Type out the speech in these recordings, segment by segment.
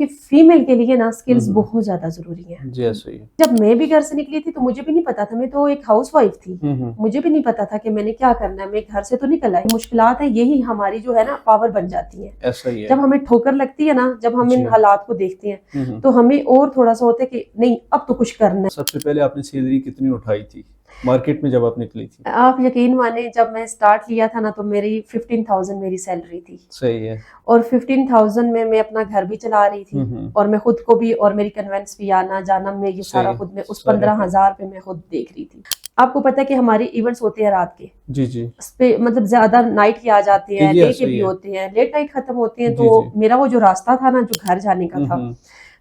कि फीमेल के लिए ना स्किल्स हम्म, बहुत ज्यादा जरूरी है। जी ऐसा ही है। जब मैं भी घर से निकली थी तो मुझे भी नहीं पता था, मैं तो एक हाउस वाइफ थी। हम्म, मुझे भी नहीं पता था कि मैंने क्या करना है, मैं घर से तो निकल आई। मुश्किलात है यही हमारी जो है ना पावर बन जाती है। ऐसा ही है। जब हमें ठोकर लगती है ना, जब हम इन जी। हालात को देखते हैं हम्म, तो हमें और थोड़ा सा होता है कि नहीं अब तो कुछ करना सबसे पहले आपने सैलरी कितनी उठाई थी मार्केट में जब आप निकली थी? है। आप यकीन माने जब मैं स्टार्ट किया था ना तो मेरी 15,000 मेरी सैलरी थी। सही है। और 15,000 में मैं अपना घर भी चला रही थी हम्म, और मैं खुद को भी, और मेरी कन्वेंस भी आना जाना में ये सारा सही। खुद में, उस सारे 15,000 पे मैं खुद देख रही थी। आपको पता है कि हमारे इवेंट्स होते हैं रात के, जी जी उस पे मतलब ज्यादा नाइट के आ जाते जी हैं, जी डे के ऐसा ही भी है। होते हैं, लेट नाइट खत्म होते हैं। जी तो जी। मेरा वो जो रास्ता था ना जो घर जाने का था, हम्म,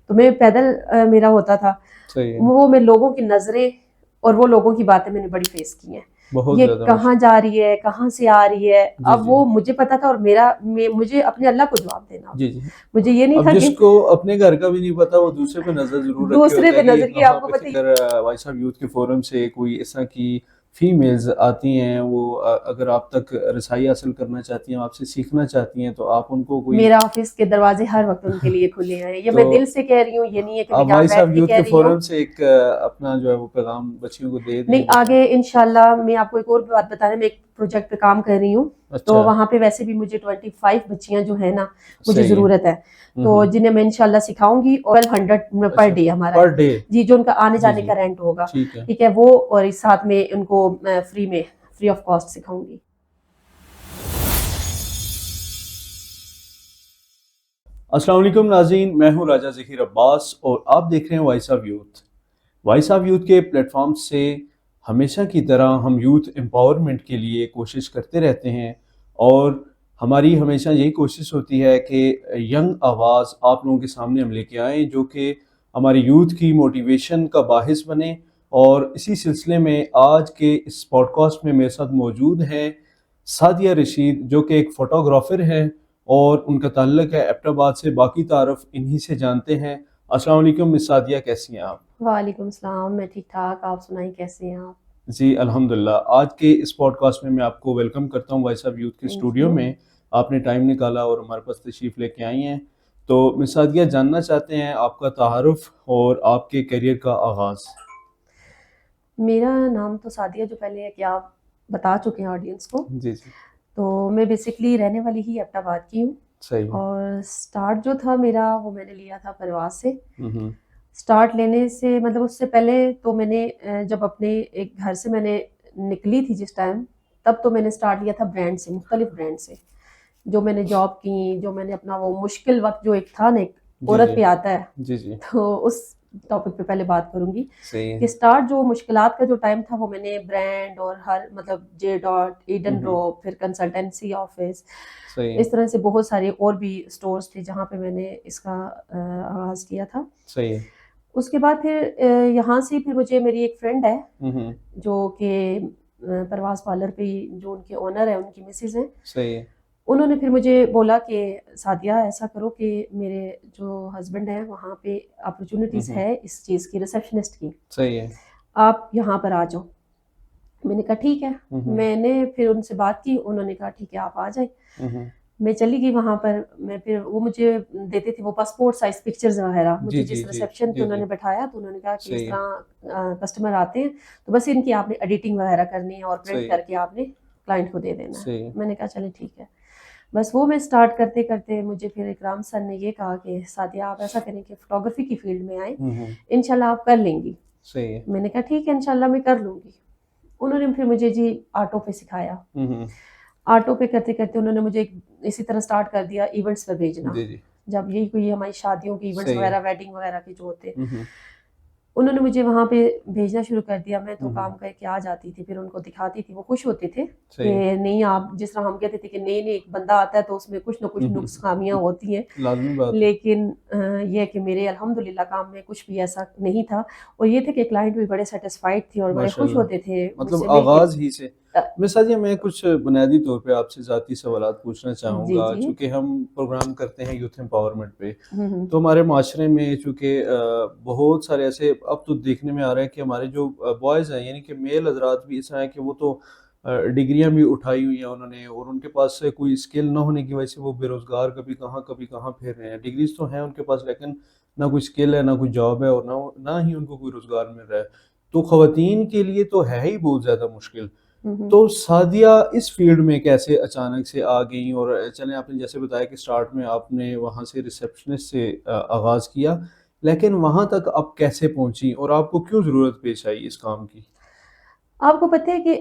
तो मैं पैदल मेरा होता था। सही है। वो मैं लोगों की नजरें और वो लोगों की बातें मैंने बड़ी फेस की हैं। बहुत ये ज्यादा कहाँ मुश्किल। जा रही है, कहाँ से आ रही है, जी अब जी वो मुझे पता था और मुझे अपने अल्लाह को जवाब देना जी होता। जी। मुझे ये नहीं अब था कि जिसको अपने घर का भी नहीं पता वो दूसरे पे नजर जरूर रखे दूसरे होता पे है कि नजर की, हाँ आपको पे पता अगर भाई साहब यूथ के फोरम से कोई ऐसा की फीमेल्स आती हैं, वो अगर आप तक रसाई हासिल करना चाहती हैं, आपसे सीखना चाहती हैं, तो आप उनको कोई मेरा ऑफिस के दरवाजे हर वक्त उनके लिए खुले हैं। ये तो मैं दिल से कह रही हूँ, ये नहीं है कि मैं आप यहाँ भाई बैठ साहब के यूथ कह के रही हूँ। फोरम से एक अपना जो है वो पैगाम बच्चियों को दे नहीं, दें जो आगे इंशाल्लाह मैं आपको एक और बात बता रही हूँ, मैं एक प्रोजेक्ट पे काम कर रही हूँ। तो अच्छा। वहाँ पे वैसे भी मुझे 25 बच्चियां जो है ना मुझे सही है। जरूरत है, तो जिन्हें मैं इंशाल्लाह सिखाऊंगी। और 100 पर अच्छा। डे हमारा पर है डे। जी, जो उनका आने जी जाने जी का रेंट होगा। ठीक है। ठीक है वो, और इस साथ में उनको फ्री ऑफ कॉस्ट सिखाऊंगी। अस्सलाम वालेकुम नाज़रीन, मैं हूं राजा ज़हीर अब्बास और आप देख रहे हैं voice of youth. Voice of youth के प्लेटफॉर्म से हमेशा की तरह हम यूथ एम्पावरमेंट के लिए कोशिश करते रहते हैं और हमारी हमेशा यही कोशिश होती है कि यंग आवाज़ आप लोगों के सामने हम लेके आएँ जो कि हमारी यूथ की मोटिवेशन का बाहिस बने। और इसी सिलसिले में आज के इस पॉडकास्ट में मेरे साथ मौजूद हैं सादिया रशीद जो कि एक फ़ोटोग्राफ़र हैं और उनका ताल्लुक है एबटाबाद से। बाकी तारफ़ इन्हीं से जानते हैं। अस्सलाम वालेकुम मिस सादिया, कैसी हैं आप? वालेकुम सलाम, मैं ठीक ठाक, आप सुनाई कैसे हैं आप? जी अल्हम्दुलिल्लाह। आज के इस पॉडकास्ट में मैं आपको वेलकम करता हूँ वॉइस ऑफ यूथ के थैंक स्टूडियो यू। में। आपने टाइम निकाला और हमारे पास तशरीफ़ लेके आई हैं। तो मिस सादिया, जानना चाहते हैं आपका तारुफ और आपके करियर का आगाज़। मेरा नाम तो सादिया जो पहले है कि आप बता चुके हैं ऑडियंस को। जी जी तो मैं बेसिकली रहने वाली ही एबटाबाद की हूँ। सही है। और स्टार्ट जो था मेरा वो मैंने लिया था परवास से। हम्म, स्टार्ट लेने से मतलब उससे पहले तो मैंने जब अपने एक घर से मैंने निकली थी जिस टाइम, तब तो मैंने स्टार्ट लिया था ब्रांड से, मुख्तलिफ ब्रांड से। जो मैंने जॉब की, जो मैंने अपना वो मुश्किल वक्त जो एक था ना, एक जी औरत जी पे आता है, जी जी तो उस टॉपिक पे पहले बात करूंगी सही कि है। स्टार्ट जो मुश्किलात का जो टाइम था वो मैंने ब्रांड और हर मतलब जे डॉट, ईडन हम्म, रो, फिर कंसल्टेंसी ऑफिस, सही है। इस तरह से बहुत सारे और भी स्टोर्स थे जहाँ पे मैंने इसका आगाज़ किया था। सही है। उसके बाद फिर यहाँ से फिर मुझे मेरी एक फ्रेंड है हम्म, जो कि परवास पार्लर पे जो उनके ओनर है, उनकी मिसेज हैं। सही है। उन्होंने फिर मुझे बोला कि सादिया ऐसा करो कि मेरे जो हस्बैंड है वहाँ पे अपॉर्चुनिटीज़ हम्म, है इस चीज़ की, रिसेप्शनिस्ट की, सही है। आप यहाँ पर आ जाओ। मैंने कहा ठीक है। हम्म, मैंने फिर उनसे बात की, उन्होंने कहा ठीक है आप आ जाए। हम्म, मैं चली गई वहाँ पर। मैं फिर वो मुझे देते थे वो पासपोर्ट साइज पिक्चर्स वगैरह, जी मुझे जी जिस जी रिसेप्शन पे जी जी उन्होंने बैठाया तो उन्होंने कहा कि इस सही है। तरह कस्टमर आते हैं तो बस इनकी आपने एडिटिंग वगैरह करनी है और प्रिंट सही है। करके आपने क्लाइंट को दे देना है। सही है। मैंने कहा चले ठीक है। बस वो मैं स्टार्ट करते करते मुझे फिर इकराम सर ने ये कहा कि सादिया आप ऐसा करें कि फोटोग्राफी की फील्ड में आए, इंशाल्लाह आप कर लेंगी। सही है। मैंने कहा ठीक है इंशाल्लाह मैं कर लूँगी। उन्होंने फिर मुझे जी ऑटो पे सिखाया। हम्म, ऑटो पे करते करते उन्होंने मुझे इसी तरह स्टार्ट कर दिया इवेंट्स पर भेजना। जी जी जब यही कोई हमारी शादियों के इवेंट्स सही है। वगैरह, वेडिंग वगैरह के जो होते, हम्म, उन्होंने मुझे वहाँ पे भेजना शुरू कर दिया। मैं तो काम हम्म, करके आ जाती थी, फिर उनको दिखाती थी, वो खुश होते थे कि सही है। नहीं आप जिस तरह हम कहते थे कि नहीं नहीं एक बंदा आता है तो उसमें कुछ ना कुछ नुक्स खामियां होती हैं। लाजमी बात है। लेकिन ये है कि मेरे अल्हम्दुलिल्लाह काम में कुछ भी ऐसा नहीं था। और ये थे कि क्लाइंट भी बड़े सेटिस्फाइड थे और बड़े खुश माशाल्लाह। होते थे मतलब मुझसे मिल के। आगाज़ ही से मैं साजिया, मैं कुछ बुनियादी तौर पे आपसे ज़ाती सवालात पूछना जी चाहूँगा, जी। चूँकि हम प्रोग्राम करते हैं यूथ एम्पावरमेंट पे। हम्म। तो हमारे माशरे में चूँकि बहुत सारे ऐसे अब तो देखने में आ रहा है कि हमारे जो बॉयज़ हैं, यानी कि मेल हज़रात भी ऐसा है कि वो तो डिग्रियां भी उठाई हुई हैं उन्होंने, और उनके पास कोई स्किल ना होने की वजह से वो बेरोजगार कभी कहाँ फिर रहे हैं। डिग्रीज तो हैं उनके पास, लेकिन ना कोई स्किल है, ना कोई जॉब है, और ना ही उनको कोई रोजगार मिल रहा है। तो खवातीन के लिए तो है ही बहुत ज़्यादा मुश्किल। हम्म। तो सादिया इस फील्ड में कैसे अचानक से आ गई? और चलें, आपने जैसे बताया कि स्टार्ट में आपने वहाँ से रिसेप्शनिस्ट से आगाज़ किया, लेकिन वहाँ तक आप कैसे पहुँची और आपको क्यों ज़रूरत पेश आई इस काम की? आपको पता है कि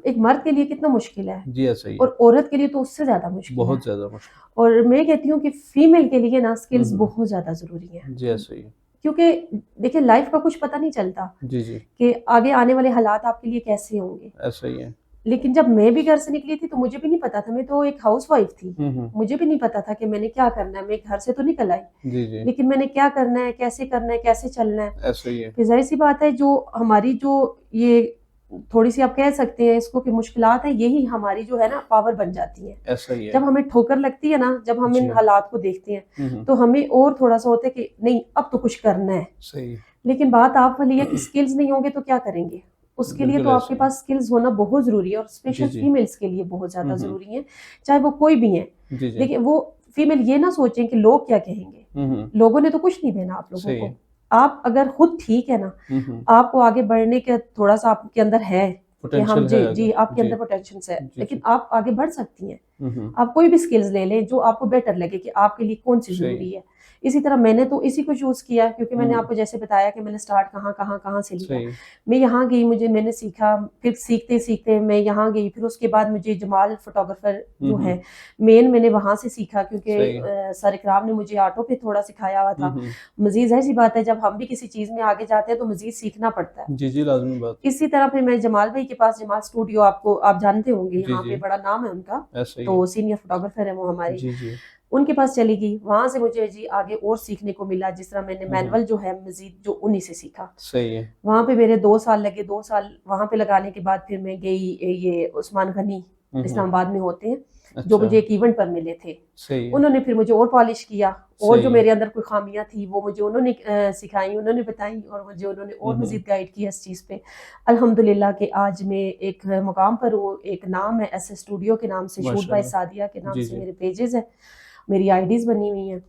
एक मर्द के लिए कितना मुश्किल है, जी हाँ, सही है। और औरत के लिए तो उससे ज़्यादा मुश्किल है। बहुत ज़्यादा मुश्किल। और मैं कहती हूँ कि फीमेल के लिए ना स्किल्स हम्म। बहुत ज़्यादा ज़रूरी है, जी हाँ, सही है। क्योंकि देखिए लाइफ का कुछ पता नहीं चलता जी जी, कि आगे आने वाले हालात आपके लिए कैसे होंगे। ऐसा ही है। लेकिन जब मैं भी घर से निकली थी तो मुझे भी नहीं पता था, मैं तो एक हाउसवाइफ थी, हम्म। मुझे भी नहीं पता था कि मैंने क्या करना है। मैं घर से तो निकल आई, जी जी, लेकिन मैंने क्या करना है, कैसे करना है, कैसे चलना है। ऐसा ही है। फिर जाहिर सी बात है, जो हमारी जो ये थोड़ी सी आप कह सकते हैं इसको कि मुश्किलात है, यही हमारी जो है ना पावर बन जाती है। ऐसा ही है। जब हमें ठोकर लगती है ना, जब हम जी। इन हालात को देखते हैं, हम्म। तो हमें और थोड़ा सा होता है कि नहीं अब तो कुछ करना है। सही है। लेकिन बात आप वाली है कि स्किल्स नहीं होंगे तो क्या करेंगे। उसके लिए बिल्कुल तो ऐसा आपके ही। पास स्किल्स होना बहुत ज़रूरी है, और स्पेशल जी जी। फीमेल्स के लिए बहुत ज़्यादा हम्म। ज़रूरी है, चाहे वो कोई भी है। जी जी। देखिए वो फीमेल ये ना सोचें कि लोग क्या कहेंगे। हम्म। लोगों ने तो कुछ नहीं देना आप लोगों सही को। है। आप अगर खुद ठीक है ना, हम्म। आपको आगे बढ़ने के थोड़ा सा आपके अंदर है कि हम पोटेंशियल है जी जी अगर। आपके जी अंदर पोटेंशियल है, जी लेकिन जी। आप आगे बढ़ सकती हैं। हम्म। आप कोई भी स्किल्स ले लें जो आपको बेटर लगे कि आपके लिए कौन सी सही ज़रूरी है। है। इसी तरह मैंने तो इसी को चूज़ किया, क्योंकि मैंने हम्म। आपको जैसे बताया कि मैंने स्टार्ट कहाँ से लिया। सही है। मैं यहाँ गई, मैंने सीखा, फिर सीखते-सीखते मैं यहाँ गई, फिर उसके बाद मुझे जमाल फ़ोटोग्राफ़र जो है, मेन मैंने वहाँ से सीखा, क्योंकि सही है। सर इकराम ने मुझे ऑटो पे थोड़ा सिखाया हुआ था। हम्म। मज़ीद ज़ाहिर-सी बात है, जब हम भी किसी चीज़ में आगे जाते हैं तो मज़ीद सीखना पड़ता है। जी जी, लाजमी बात। इसी तरह फिर मैं जमाल भाई के पास, जमाल स्टूडियो आपको आप जानते होंगे, जी यहाँ जी, पे बड़ा नाम है उनका, ऐसा ही है। तो सीनियर फोटोग्राफर है वो हमारे। जी जी। उनके पास चली गई, वहां से मुझे जी आगे और सीखने को मिला। जिस तरह मैंने मैनुअल जो है मजीद जो उन्हीं से सीखा, सही है। वहां पे मेरे 2 साल लगे। 2 साल वहां पे लगाने के बाद फिर मैं गई, ये उस्मान गनी इस्लामाबाद में होते हैं, जो अच्छा। मुझे एक इवेंट पर मिले थे। सही है। उन्होंने फिर मुझे और पॉलिश किया, और सही जो है। मेरे अंदर कोई खामियां थी वो मुझे उन्होंने सिखाई, उन्होंने बताई, और मुझे उन्होंने और मजीद गाइड किया इस चीज़ पे। अल्हम्दुलिल्लाह कि आज मैं एक मुकाम पर हूँ। एक नाम है एस स्टूडियो के नाम से, शूट बाय माशाल्लाह। सादिया के नाम जी से जी। मेरे पेजेस हैं, मेरी आईडीज बनी हुई हैं।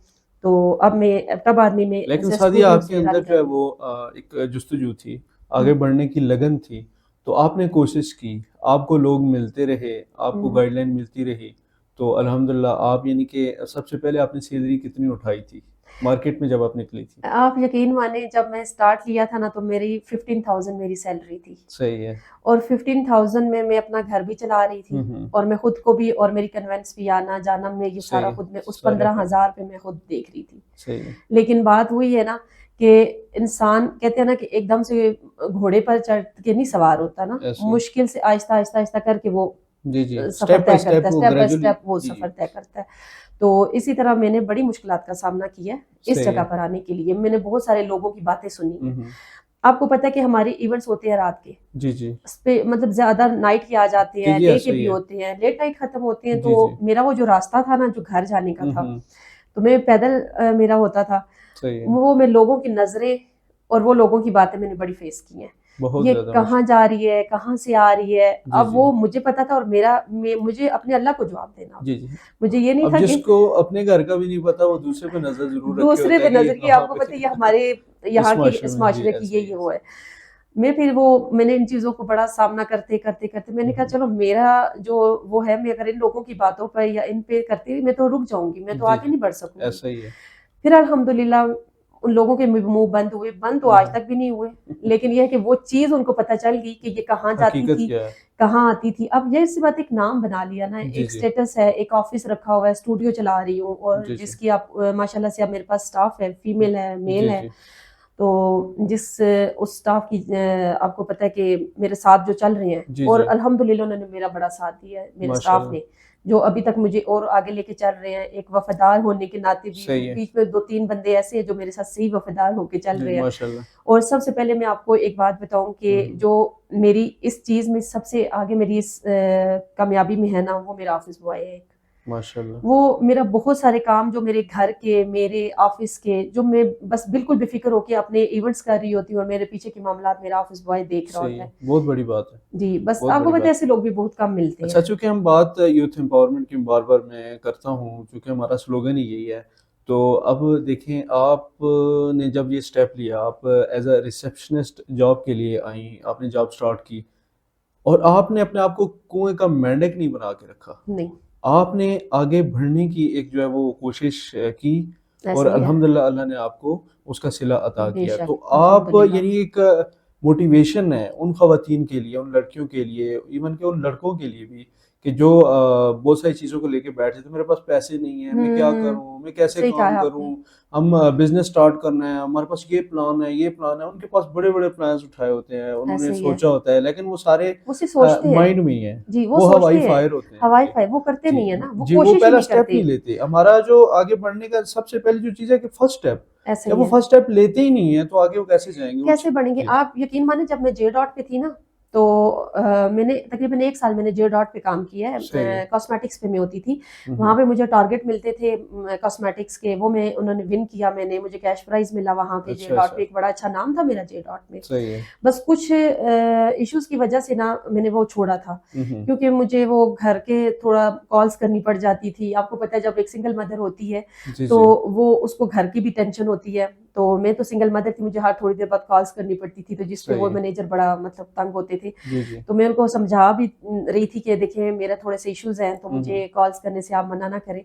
तो अब मैं तब आदमी में लेकिन एस सादिया, स्टूडियो आपके से अंदर रन जो कर है रही वो एक जुस्तजू थी, आगे बढ़ने की लगन थी, तो आपने कोशिश की, आपको लोग मिलते रहे, आपको हूँ। गाइडलाइन मिलती रही, तो अल्हम्दुलिल्लाह आप, यानी कि सबसे पहले आपने सैलरी कितनी उठाई थी मार्केट में जब आप निकली थी? आप यकीन माने, जब मैं स्टार्ट किया था ना, तो मेरी 15,000 मेरी सैलरी थी, सही है। और 15,000 में मैं अपना घर भी चला रही थी, हम्म। और मैं खुद को भी, और मेरी कन्वेंस भी आना जाना, मैं ये सही सारा है, खुद में उस सारे खर्च। 15,000 पे मैं खुद देख रही थी। सही है। लेकिन बात वही है ना कि इंसान कहते हैं ना कि एकदम से घोड़े पर चढ़ के नहीं सवार होता ना, ऐसे ही। मुश्किल से आहिस्ता आहिस्ता आहिस्ता करके वो जी जी, सफर स्टेप बाय तय स्टेप करता है, वो स्टेप बाय ग्रेजुअली। स्टेप वो जी, सफर तय करता है। तो इसी तरह मैंने बड़ी मुश्किलात का सामना किया है इस सही जगह है। पर आने के लिए। मैंने बहुत सारे लोगों की बातें सुनी हैं। हम्म। आपको पता है कि हमारे इवेंट्स होते हैं रात के, जी जी। उस पे मतलब ज्यादा नाइट के आ जाते जी हैं, जी, डे ऐसा के ही भी है। होते हैं, लेट नाइट खत्म होते हैं। जी तो जी। मेरा वो जो रास्ता था ना, जो घर जाने का था, हम्म। तो मैं पैदल मेरा होता था। सही है। वो मैं लोगों की नजरें और वो लोगों की बातें मैंने बड़ी फेस की हैं। बहुत ये ज्यादा कहाँ मुश्किल। जा रही है, कहाँ से आ रही है। जी अब जी। वो मुझे पता था, और मुझे अपने अल्लाह को जवाब देना जी होता। जी। मुझे ये नहीं अब था कि जिसको अपने घर का भी नहीं पता, वो दूसरे पे नजर जरूर रखे दूसरे होता है पे कि ये नजर की, कहाँ आपको पता है ये पे। हमारे इस यहाँ के माशरे इस में जी, माशरे की ऐसे ही ये है। वो है। मैंने इन चीजों को बड़ा सामना करते करते करते मैंने कहा चलो मेरा जो वो है, मैं अगर इन लोगों की बातों पर या इन पे करती हुई मैं तो रुक जाऊंगी, मैं तो जी आगे जी, नहीं बढ़ सकूंगी। ऐसा ही है। फिर अल्हम्दुलिल्लाह उन लोगों के मुंह बंद हुए, बंद तो आज हम्म। तक भी नहीं हुए। लेकिन यह है कि वो चीज उनको पता चल गई कि ये कहाँ जाती हकीकत थी, क्या है। कहाँ आती थी। अब ये इसी बात एक नाम बना लिया ना, जी एक जी। स्टेटस है, एक ऑफिस रखा हुआ है, स्टूडियो चला रही हूँ, और जी जी। जिसकी आप माशाल्लाह से अब मेरे पास स्टाफ है, फीमेल है, जी मेल है। जी। तो उस स्टाफ की आपको पता है कि मेरे साथ जो चल रहे हैं, जी और जी। अल्हम्दुलिल्लाह उन्होंने मेरा बड़ा साथ दिया है, मेरे स्टाफ माशाल्लाह। ने, जो अभी तक मुझे और आगे लेके चल रहे हैं। एक वफादार होने के नाते भी, सही है। बीच में 2-3 बंदे ऐसे हैं जो मेरे साथ सही वफादार होके चल जी, रहे हैं। माशाल्लाह। और सबसे पहले मैं आपको एक बात बताऊं कि जो मेरी इस चीज में सबसे आगे मेरी इस कामयाबी में है ना, वो मेरा ऑफिस बॉय है। माशाल्लाह। वो मेरा बहुत सारे काम जो मेरे घर के, मेरे ऑफिस के, जो मैं बस बिल्कुल बेफिक्र होके अपने इवेंट्स कर रही होती हूँ और मेरे पीछे के मामलात मेरा ऑफिस बॉय देख रहा सही होता है, है। बहुत बड़ी बात है, जी, बस बहुत आपको बड़ी पता है बात। ऐसे लोग भी बहुत कम मिलते अच्छा, हैं। चूंकि हम बात यूथ एम्पावरमेंट की बार-बार मैं करता हूँ, चूंकि हमारा स्लोगन ही यही है, तो अब देखें आपने जब ये स्टेप लिया, आप एज अ रिसेप्शनिस्ट जॉब के लिए आई, आपने जॉब स्टार्ट की और आपने अपने आप को कुएं का मेंढक नहीं बना के रखा। नहीं, आपने आगे बढ़ने की एक जो है वो कोशिश की और ऐसे ही है। अल्हम्दुलिल्लाह अल्लाह ने आपको उसका सिला अता किया। बेशक, तो आप अल्हम्दुलिल्लाह। यानी एक मोटिवेशन है उन ख़वातीन के लिए, उन लड़कियों के लिए, इवन कि उन लड़कों के लिए भी कि जो बहुत सारी चीज़ों को लेके बैठे थे, मेरे पास पैसे नहीं है, मैं क्या हम्म, करूँ, मैं कैसे सही कहा काम है आपने। करूँ, हम बिजनेस स्टार्ट करना है, हमारे पास ये प्लान है, ये प्लान है। उनके पास बड़े बड़े प्लान्स उठाए होते हैं, उन्होंने ऐसे ही है, सोचा होता है, लेकिन वो सारे वो सिर्फ सोचते हैं। माइंड में ही है, जी, वो वो हवाई सोचते हैं। फायर होते हैं हवाई उनके। फायर वो करते जी, नहीं है ना, वो जी, वो कोशिश ही पहला नहीं स्टेप करते। नहीं लेते। हमारा जो आगे बढ़ने का सबसे पहली जो चीज़ है कि फर्स्ट स्टेप, ऐसे जब ही वो है। फर्स्ट स्टेप लेते ही नहीं है तो आगे वो कैसे जाएंगे उन कैसे बढ़ेंगे जी। आप? यकीन माने जब मैं जे डॉट पे थी ना, तो मैंने तकरीबन 1 साल मैंने जे डॉट पे काम किया सही है। है। कॉस्मेटिक्स पे मैं होती थी। हम्म, वहाँ पे मुझे टारगेट मिलते थे कॉस्मेटिक्स के, वो मैं उन्होंने विन किया, मैंने मुझे कैश प्राइज मिला वहाँ पे जे अच्छा डॉट पे, अच्छा, एक बड़ा अच्छा नाम था मेरा जे डॉट में। सही है। बस कुछ इश्यूज की वजह से ना मैंने वो छोड़ा था, हम्म, क्योंकि मुझे वो घर के थोड़ा कॉल्स करनी पड़ जाती थी। आपको पता है जब एक सिंगल मदर होती है जी तो जी वो उसको घर की भी टेंशन होती है। तो मैं तो सिंगल मदर थी, मुझे हर थोड़ी देर बाद कॉल्स करनी पड़ती थी, तो जिस पे सही वो है। मैनेजर बड़ा मतलब तंग होते थे। जी जी। तो मैं उनको समझा भी रही थी कि देखिए मेरा थोड़े से इश्यूज हैं, तो हम्म मुझे कॉल्स करने से आप मना ना करें।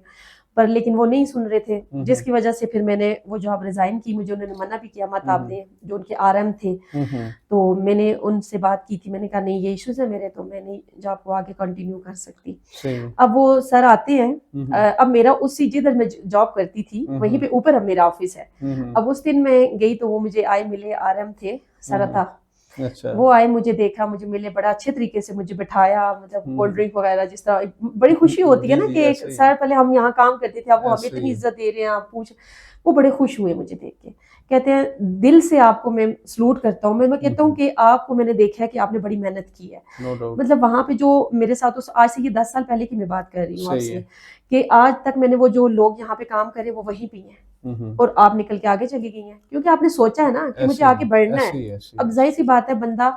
पर लेकिन वो नहीं सुन रहे थे, हम्म जिसकी वजह से फिर मैंने वो जॉब रिजाइन की। मुझे उन्होंने मना भी किया, मत आप हम्म दें, जो उनके आरएम थे। हम्म, तो मैंने उनसे बात की थी, मैंने कहा नहीं ये इश्यूज है मेरे, तो मैं नहीं जॉब को आगे कंटिन्यू कर सकती। सही है। अब वो सर आते हैं। हम्म अब मेरा उसी जिधर मैं जॉब करती थी वहीं पे ऊपर अब मेरा ऑफिस है। हम्म अब उस दिन मैं गई तो वो मुझे आए मिले, आरएम थे, सरता। अच्छा। वो आए, मुझे देखा, मुझे मिले, बड़ा अच्छे तरीके से मुझे बिठाया, मतलब कोल्ड हम्म, ड्रिंक वगैरह, जिस तरह बड़ी खुशी होती है जी ना जी, कि एक ऐसे ही सर है, पहले हम यहाँ काम करते थे, अब वो हमें ऐसे ही इतनी है। इज्जत दे रहे हैं, आप पूछ। वो बड़े खुश हुए मुझे देख के, कहते हैं दिल से आपको मैं सलूट करता हूँ। मैं कहता हूँ कि आपको मैंने देखा है कि आपने बड़ी मेहनत की है। No doubt. मतलब वहां पे जो मेरे साथ आज से ये 10 साल पहले की मैं बात कर रही हूँ सही आपसे, है। कि आज तक मैंने वो जो लोग यहाँ पे काम करे वो वहीं पे हैं, हम्म, और आप निकल के आगे चली गई हैं क्योंकि आपने सोचा है ना कि मुझे ऐसे ही आगे है, बढ़ना ऐसे है। ही है, ऐसे ही अब है। जाहिर सी बात है, बंदा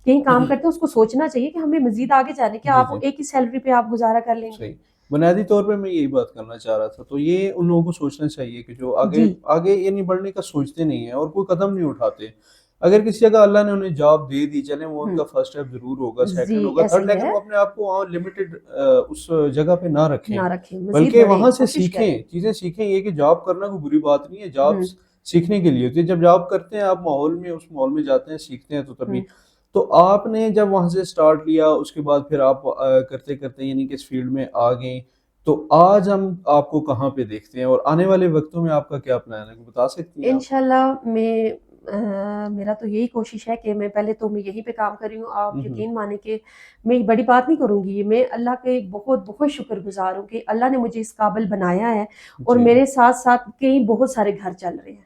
कहीं काम करते है उसको सोचना चाहिए कि हमें मजीद आगे जाने के, जी आप जी, एक ही सैलरी पे आप गुजारा कर लेंगे। सही। बुनियादी तौर पे मैं यही बात करना चाह रहा था, तो ये उन लोगों को सोचना चाहिए कि जो आगे जी आगे ये नहीं बढ़ने का सोचते नहीं है और कोई कदम नहीं उठाते। अगर किसी जगह अल्लाह ने उन्हें जॉब दे दी, चले वो हम्म, उनका फर्स्ट स्टेप जरूर होगा, जी सेकंड होगा, ऐसे थर्ड, ही लेकिन है। वो अपने आप को वहाँ लिमिटेड उस जगह पे ना रखें, ना रखें, मजीद बल्कि बढ़े, वहां से कोशिश करें। सीखें, चीजें सीखें। ये कि जॉब करना कोई बुरी बात नहीं है, जॉब हम्म सीखने के लिए होती है। जब जॉब करते हैं आप माहौल में, उस माहौल में जाते हैं, सीखते हैं, तो तभी। हम्म। तो आपने जब वहां से स्टार्ट लिया, उसके बाद फिर आप करते करते यानी कि इस फील्ड में आ गए, तो आज हम आपको कहाँ पे देखते हैं और आने वाले वक्तों में आपका क्या प्लान है, बता सकती हैं आप? इंशाल्लाह मैं मेरा तो यही कोशिश है कि मैं पहले तो मैं यहीं पे काम कर रही हूँ। आप हम्म, यकीन माने कि मैं बड़ी बात नहीं करूंगी, मैं अल्लाह के बहुत बहुत शुक्रगुजार हूँ कि अल्लाह ने मुझे इस काबिल बनाया है। और जी, मेरे साथ साथ कई बहुत सारे घर चल रहे हैं।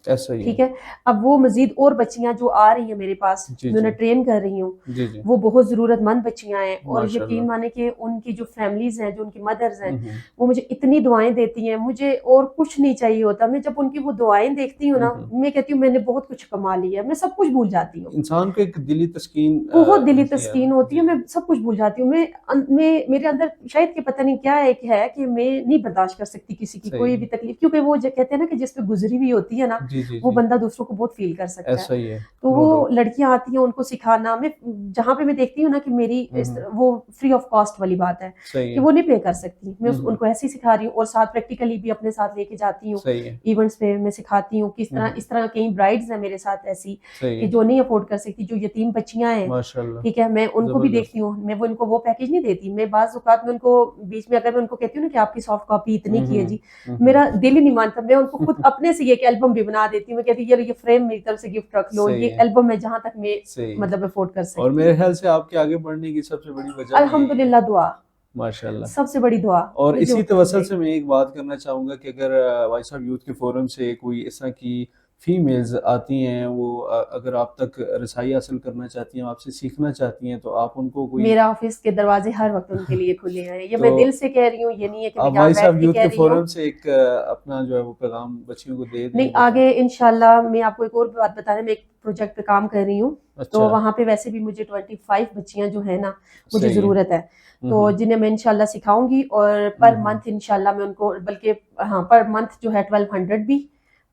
ऐसा ही है। ठीक है। अब वो मजीद और बच्चियां जो आ रही हैं मेरे पास, जी जो जी मैं ट्रेन कर रही हूँ, जी जी, वो बहुत ज़रूरतमंद बच्चियां हैं। और यकीन माशाल्लाह। माने कि उनकी जो फैमिलीज हैं, जो उनकी मदर्स हैं, हम्म वो मुझे इतनी दुआएं देती हैं, मुझे और कुछ नहीं चाहिए होता। मैं जब उनकी वो दुआएं देखती हूँ ना, हम्म, मैं कहती हूँ मैंने बहुत कुछ कमा लिया, मैं सब कुछ भूल जाती हूँ। इंसान को एक दिली तस्कीन बहुत दिली मिलती है तस्कीन ना। होती है, जी, मैं सब कुछ भूल जाती हूँ। मैं मेरे अंदर शायद कि पता नहीं क्या एक है कि मैं नहीं बर्दाश्त कर सकती किसी की सही कोई भी है। तकलीफ, क्योंकि वो जो कहते हैं ना कि जिस पे गुजरी हुई होती है ना, जी जी वो जी, बंदा दूसरों को बहुत फील कर सकता है। ऐसा ही है। तो नो वो डाउट। लड़कियां आती हैं, उनको सिखाना, मैं जहाँ पे मैं देखती हूँ ना कि मेरी हम्म, वो फ्री ऑफ कॉस्ट वाली बात है सही कि है। वो नहीं पे कर सकती, मैं हम्म, उनको ऐसे ही सिखा रही हूँ, और साथ प्रैक्टिकली भी अपने साथ लेके जाती हूँ। सही है। इवेंट्स पे मैं सिखाती हूँ किस तरह, इस तरह कई ब्राइड्स हैं मेरे साथ ऐसी सही कि है। जो नहीं अफोर्ड कर सकती, जो यतीम बच्चियां हैं। माशाल्लाह, ठीक है, मैं उनको भी देखती जबरदस्त। हूँ, मैं वो उनको वो पैकेज नहीं देती। मैं बाज़ औक़ात में उनको बीच में अगर मैं उनको कहती हूँ ना कि आपकी सॉफ्ट कॉपी इतने की है जी, हम्म, मेरा दिल ही नहीं मानता। मैं उनको खुद अपने से एक एल्बम भी बना देती हूँ। मैं कहती हूँ यार ये फ्रेम मेरी तरफ से गिफ्ट रख लो, सही ये है, एल्बम है जहाँ तक मैं सही है। मतलब अफोर्ड कर और सकती मेरे हूँ। ख्याल से आपके आगे बढ़ने की सबसे बड़ी वजह भी यही है। अल्हम्दुलिल्लाह, दुआ माशाल्लाह। सबसे बड़ी दुआ और मुझे इसी होती तवसल रहे। से मैं एक बात करना चाहूँगा कि अगर भाई साहब यूथ के फोरम से कोई इस तरह की फीमेल्स आती हैं, वो अगर आप तक रसाई हासिल करना चाहती हैं, आपसे सीखना चाहती हैं, तो आप उनको कोई मेरा ऑफिस के दरवाजे हर वक्त उनके लिए खुले हैं, ये मैं तो दिल से कह रही हूँ, ये नहीं है कि मैं आप यहाँ वॉइस बैठ ऑफ के यूथ कह के रही हूँ। फोरम से एक अपना जो है वो पैगाम बच्चियों को दे नहीं, दें बच्चों। आगे इंशाल्लाह मैं आपको एक और बात बता रही, मैं एक प्रोजेक्ट पे काम कर रही हूँ, तो अच्छा, वहाँ पे वैसे भी मुझे 25 बच्चियां जो है ना मुझे सही है। ज़रूरत है, तो हम्म, जिन्हें मैं इंशाल्लाह सिखाऊंगी, और पर हम्म, मंथ इंशाल्लाह मैं उनको, बल्कि हाँ, पर मंथ जो है 1200 भी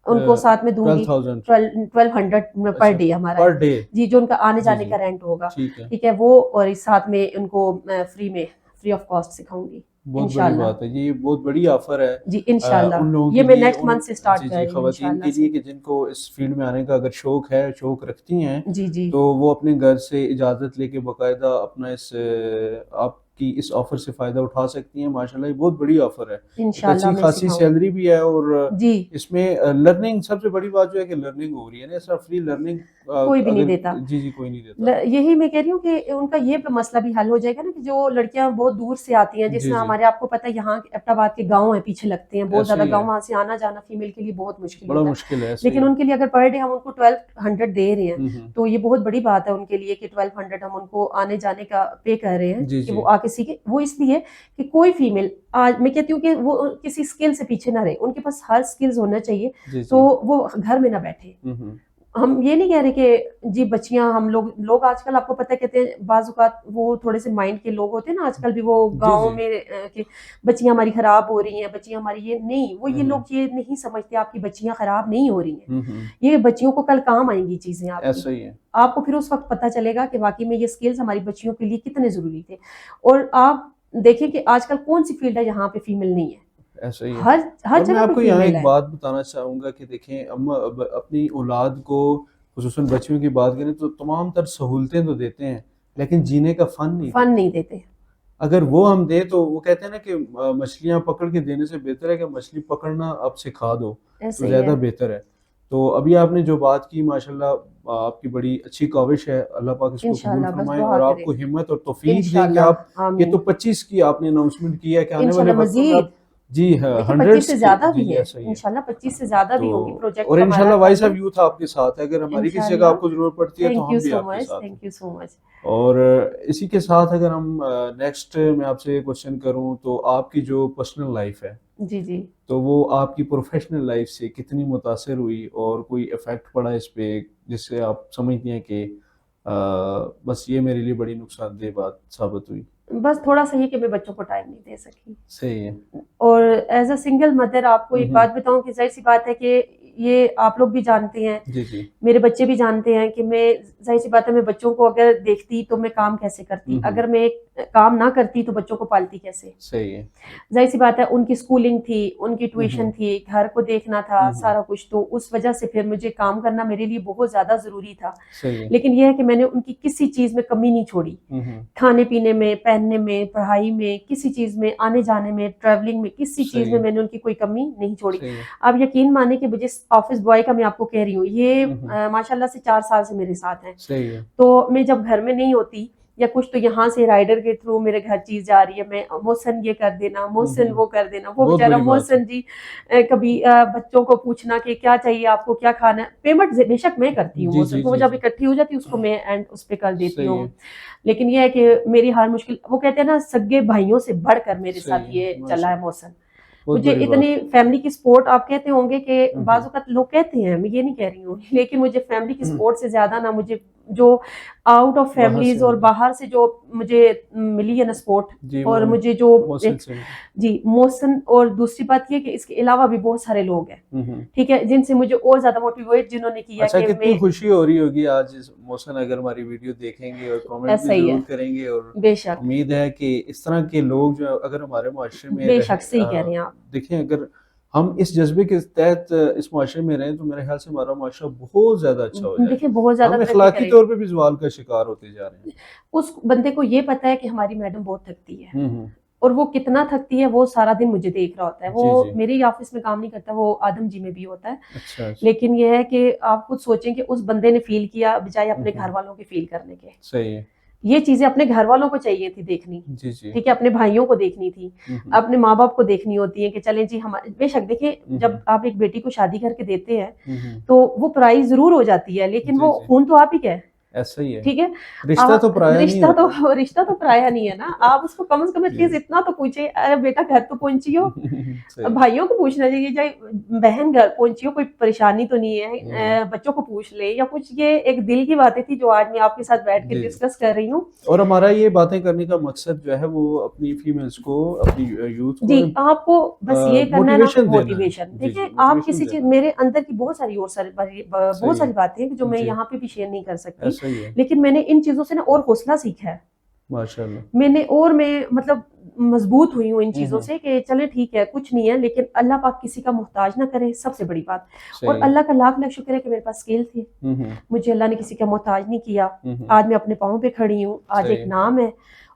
उनको साथ में दूंगी। 12,000 1200 पर अच्छा डे हमारा पर है डे। जी, जो उनका आने जी जाने जी, का रेंट होगा, ठीक है, ठीक है वो, और इस साथ में उनको फ्री ऑफ कॉस्ट सिखाऊंगी बहुत बड़ी इंशाल्लाह। बात है, ये बहुत बड़ी ऑफर है जी इंशाल्लाह, उन लोगों ये के मैं लिए, नेक्स्ट उन मंथ से स्टार्ट जी कर जी रही हूँ खवातीन इंशाल्लाह के लिए से। कि जिनको इस फील्ड में आने का अगर शौक है, शौक रखती हैं, जी जी तो वो अपने घर से इजाज़त लेके बाकायदा अपना इस आपकी इस ऑफ़र से फ़ायदा उठा सकती हैं। माशाल्लाह ये बहुत बड़ी ऑफ़र है, एक इंशाल्लाह अच्छी मैं खासी सिखाऊंगी सैलरी भी है, और जी। इसमें लर्निंग, सबसे बड़ी बात जो है कि लर्निंग हो रही है ना, इस तरह फ्री लर्निंग कोई भी नहीं अगर देता। जी जी कोई नहीं देता। यही मैं कह रही हूँ कि उनका ये मसला भी हल हो जाएगा ना, कि जो लड़कियां बहुत दूर से आती हैं, जिस जी तरह जी, हमारे, आपको पता है यहाँ एबटाबाद के गांव है, पीछे लगते हैं बहुत ऐसा ज्यादा ही गांव, है, वहां से आना जाना फीमेल के लिए बहुत मुश्किल बड़ा होता है। मुश्किल है, ऐसा ही लेकिन है। उनके लिए अगर पर डे हम उनको 1200 दे रहे हैं, हम्म, तो ये बहुत बड़ी बात है उनके लिए कि 1200 हम उनको आने जाने का पे कर रहे हैं जी कि जी, वो आके सीखे। वो इसलिए कि कोई फीमेल, आज मैं कहती हूँ कि वो किसी स्किल से पीछे ना रहे, उनके पास हर स्किल्स होना चाहिए, जी तो जी, वो घर में ना बैठे। हम्म, हम ये नहीं कह रहे कि जी बच्चियां, हम लोग आजकल आपको पता है, कहते हैं बाजुकात वो थोड़े से माइंड के लोग होते हैं ना आजकल भी, वो जी गाँव जी, में कि बच्चियां हमारी खराब हो रही हैं, बच्चियां हमारी ये नहीं, वो ये हम्म, लोग ये नहीं समझते, आपकी बच्चियां खराब नहीं हो रही हैं, हम्म, ये बच्चियों को कल काम आएंगी चीजें आपकी। ऐसा ही है, आपको फिर उस वक्त पता चलेगा कि वाकई में ये स्किल्स हमारी बच्चियों के लिए कितने जरूरी थे। और आप देखें कि आजकल कौन सी फील्ड है जहाँ पे फीमेल नहीं है, ऐसा ही है। हर हर और मैं जगह पे आपको यहाँ फीमेल एक है। बात बताना चाहूँगा कि देखें, हम अब अपनी औलाद को, खुसूसन बच्चियों की बात करें, तो तमाम तर सहूलतें तो देते हैं, लेकिन जीने का फ़न नहीं फन देते। नहीं देते। अगर वो हम दें, तो वो कहते हैं ना कि मछलियाँ पकड़ के देने से बेहतर है कि मछली पकड़ना अब सिखा दो, ऐसे तो ही ज़्यादा है। बेहतर है। तो अभी आपने जो बात की, माशाल्लाह आपकी बड़ी अच्छी काविश है, अल्लाह पाक इसको कबूल इंशाल्लाह बस फरमाए दुआ और करें। आपको हिम्मत और तौफीक दे कि आप, इंशाल्लाह ये तो आमीन। 25 की आपने अनाउंसमेंट की है कि आने वाले इंशाल्लाह वक्तों में मजीद, आप, जी हाँ, देखिए 25 हंड्रेड्स से के, ज्यादा जी भी जी है, ऐसा ही है। इंशाल्लाह 25 से ज्यादा तो भी होंगी, प्रोजेक्ट और हमारा इंशाल्लाह वॉइस कल ऑफ है। यूथ आपके साथ है, अगर हमारी किसी जगह इंशाल्लाह। आपको जरूरत पड़ती है तो थैंक यू हम भी सो आपके मच, साथ हैं। Thank you so much. और इसी के साथ अगर हम नेक्स्ट मैं आपसे क्वेश्चन करूं, तो आपकी जो पर्सनल लाइफ है, जी जी। तो वो आपकी प्रोफेशनल लाइफ से कितनी मुतासर हुई, और कोई इफेक्ट पड़ा इस पे, जिससे आप समझती हैं कि बस ये मेरे लिए बड़ी नुकसानदेह बात साबित हुई। बस थोड़ा सा ये कि मैं बच्चों को टाइम नहीं दे सकी, सही है। और एज अ सिंगल मदर आपको एक हम्म, बात बताऊं कि जाहिर सी बात है कि ये आप लोग भी जानते हैं, जी जी, मेरे बच्चे भी जानते हैं कि मैं, जाहिर सी बात है, मैं बच्चों को अगर देखती तो मैं काम कैसे करती, हम्म, अगर मैं काम ना करती तो बच्चों को पालती कैसे। सही है। जाहिर सी बात है, उनकी स्कूलिंग थी, उनकी ट्यूशन हम्म, थी, घर को देखना था, हम्म, सारा कुछ, तो उस वजह से फिर मुझे काम करना मेरे लिए बहुत ज्यादा जरूरी था। सही है। लेकिन यह है कि मैंने उनकी किसी चीज में कमी नहीं छोड़ी, हम्म, खाने पीने में, पहनने में, पढ़ाई में, किसी चीज में, आने जाने में, ट्रैवलिंग में, किसी चीज सही में है। मैंने उनकी कोई कमी नहीं छोड़ी। सही है। आप यकीन माने कि जिस ऑफिस बॉय का मैं आपको कह रही हूँ, ये हम्म, माशाल्लाह से 4 साल से मेरे साथ हैं, सही है। तो मैं जब घर में नहीं होती या कुछ, तो यहाँ से राइडर के थ्रू मेरे घर चीज जा रही है, मैं मोहसिन ये कर देना, मोहसिन वो कर देना, वो बहुत बेचारा बड़ी बात है। मोहसिन जी कभी बच्चों को पूछना कि क्या चाहिए आपको, क्या खाना है, पेमेंट बेशक मैं करती हूँ जी मोहसिन जी को, वो जी जब जी, इकट्ठी हो जाती है उसको मैं एंड उस पे कर देती सही हूँ। है। लेकिन ये है कि मेरी हर मुश्किल, वो कहते हैं ना, सगे भाइयों से बढ़कर मेरे सही साथ है, ये चला है माशा, मोहसिन। बहुत मुझे बड़ी बात इतनी है। फैमिली की सपोर्ट, आप कहते होंगे कि हम्म, बाजू का लोग कहते हैं, मैं ये नहीं कह रही हूँ, लेकिन मुझे फैमिली की हम्म, सपोर्ट से ज्यादा ना, मुझे जो आउट ऑफ बाहर से फैमिलीज और मिली, बाहर से जो मुझे मिली है ना सपोर्ट, जी और वो मुझे जो मोहसिन एक, से मिली। जी मोहसिन, और दूसरी बात ये कि इसके अलावा भी बहुत सारे लोग हैं, हम्म, ठीक है, जिनसे मुझे और ज्यादा मोटिवेट जिन्होंने किया अच्छा, कि कितनी मैं, खुशी हो रही होगी आज इस मोहसिन अगर हमारी वीडियो देखेंगे और कमेंट भी ऐसा ही है। जरूर करेंगे, और बेशक, उम्मीद है कि इस तरह के लोग जो अगर हमारे माशरे में रहे, बेशक सही कह रहे हैं आप। देखें, अगर हम इस जज्बे के तहत इस माशरे में रहें, तो मेरे ख्याल से हमारा माशरा बहुत ज्यादा अच्छा हो देखिए जाएगा। बहुत ज्यादा हम तरक्की इखलाकी करेगा, तौर पे भी जवाल का शिकार होते जा रहे हैं। उस बंदे को ये पता है कि हमारी मैडम बहुत थकती है, हम्म, और वो कितना थकती है वो सारा दिन मुझे देख रहा होता है, वो जी जी, मेरे ही ऑफिस में काम नहीं करता, वो आदम जी में भी होता है। अच्छा अच्छा, लेकिन ये है कि आप खुद सोचें कि उस बंदे ने फील किया बजाय अपने घर हम्म, वालों के फील करने के। सही है। ये चीजें अपने घर वालों को चाहिए थी देखनी, जी जी। ठीक है, अपने भाइयों को देखनी थी, अपने माँ बाप को देखनी होती है कि चलें जी हमारे, बेशक देखिए जब आप एक बेटी को शादी करके देते हैं तो वो पराई जरूर हो जाती है, लेकिन जी वो जी, खून तो आप ही का है, ऐसा ही है। ठीक है। रिश्ता तो पराया नहीं होता। रिश्ता तो पराया नहीं है ना। आप उसको कम से कम जी। एटलीस्ट इतना तो पूछे, अरे बेटा घर तो पहुंची हो। सही। भाइयों को पूछना चाहिए, चाहे बहन घर पहुंची हो, कोई परेशानी तो नहीं है, बच्चों को पूछ ले या कुछ। ये एक दिल की बातें थी जो आज मैं आपके साथ बैठ के जी। डिस्कस कर रही हूँ। और हमारा ये बातें करने का मकसद जो है वो अपनी फीमेल्स को, अपनी यूथ जी, को आपको बस ये करना है ना, मोटिवेशन देना है। मोटिवेशन। जी देखिए जी, आप मोटिवेशन किसी चीज, देना है। मेरे अंदर की बहुत सारी बहुत सही सारी है। बातें हैं जो मैं जी, यहाँ पे भी शेयर नहीं कर सकती, ऐसा ही है। लेकिन मैंने इन चीजों से ना और हौसला सीखा है। माशाल्लाह। मैं मतलब मजबूत हुई हूँ इन चीजों हम्म, से कि चले ठीक है, कुछ नहीं है, लेकिन अल्लाह पाक किसी का मोहताज ना करे, सबसे बड़ी बात। और सही है। अल्लाह का लाख लाख शुक्र है कि मेरे पास स्किल थी, हम्म मुझे अल्लाह ने किसी का मोहताज नहीं किया। हम्म, आज मैं अपने पाँव पे खड़ी हूँ, आज सही एक है। नाम है,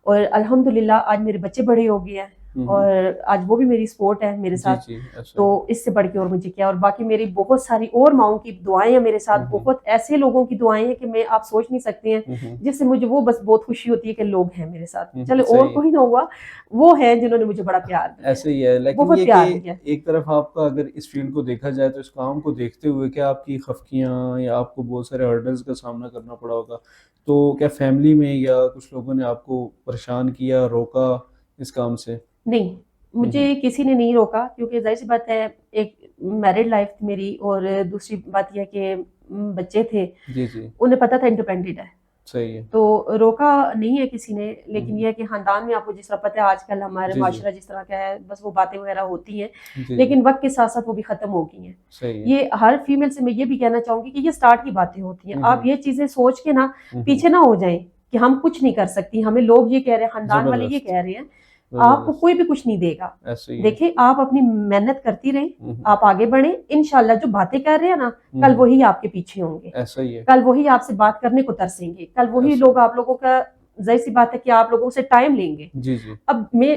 और अल्हम्दुलिल्लाह आज मेरे बच्चे बड़े हो गए हैं, और आज वो भी मेरी सपोर्ट है मेरे जी साथ। जी, ऐसा तो है। इससे बढ़ के और मुझे क्या। और बाकी मेरी बहुत सारी और माओं की दुआएं हैं मेरे साथ, बहुत ऐसे लोगों की दुआएं हैं कि मैं आप सोच नहीं सकते हैं, जिससे मुझे वो बस बहुत खुशी होती है कि लोग हैं मेरे साथ। चलो और सही है। कोई ना हुआ, वो है जिन्होंने मुझे बड़ा प्यार दिया ऐसे है, ही है, लेकिन बहुत ये प्यार कि दिया है। एक तरफ आपका अगर इस फील्ड को देखा जाए तो इस काम को देखते हुए क्या आपकी खफकियां या आपको बहुत सारे हर्डल्स का सामना करना पड़ा होगा, तो क्या फैमिली में या कुछ लोगों ने आपको परेशान किया, रोका इस काम से? नहीं, मुझे किसी ने नहीं रोका, क्योंकि जाहिर सी बात है, एक मैरिड लाइफ थी मेरी, और दूसरी बात यह कि बच्चे थे, जी जी, उन्हें पता था इंडिपेंडेंट है, सही है। तो रोका नहीं है किसी ने। लेकिन यह है कि खानदान में आपको जिस तरह पता है आजकल हमारे जी जी, माशरा जिस तरह का है, बस वो बातें वगैरह होती हैं, जी जी, लेकिन वक्त के साथ साथ वो भी खत्म हो गई हैं। सही है। ये हर फीमेल से मैं ये भी कहना चाहूंगी कि ये स्टार्ट की बातें होती हैं। आप ये चीजें सोच के ना पीछे ना हो जाएं कि हम कुछ नहीं कर सकती, हमें लोग ये कह रहे हैं, खानदान वाले ये जबरदस्त, कह रहे हैं, आपको जबरदस्त, कोई भी कुछ नहीं देगा। ऐसे ही है। देखिए आप अपनी मेहनत करती रहें, आप आगे बढ़े, इंशाल्लाह जो बातें कर रहे हैं ना, कल हम्म, वही आपके पीछे होंगे, ऐसा ही है। कल वही आपसे बात करने को तरसेंगे, कल वही ऐसा लोग आप लोगों का, जाहिर सी बात है कि आप लोगों से टाइम लेंगे। जी जी, अब मैं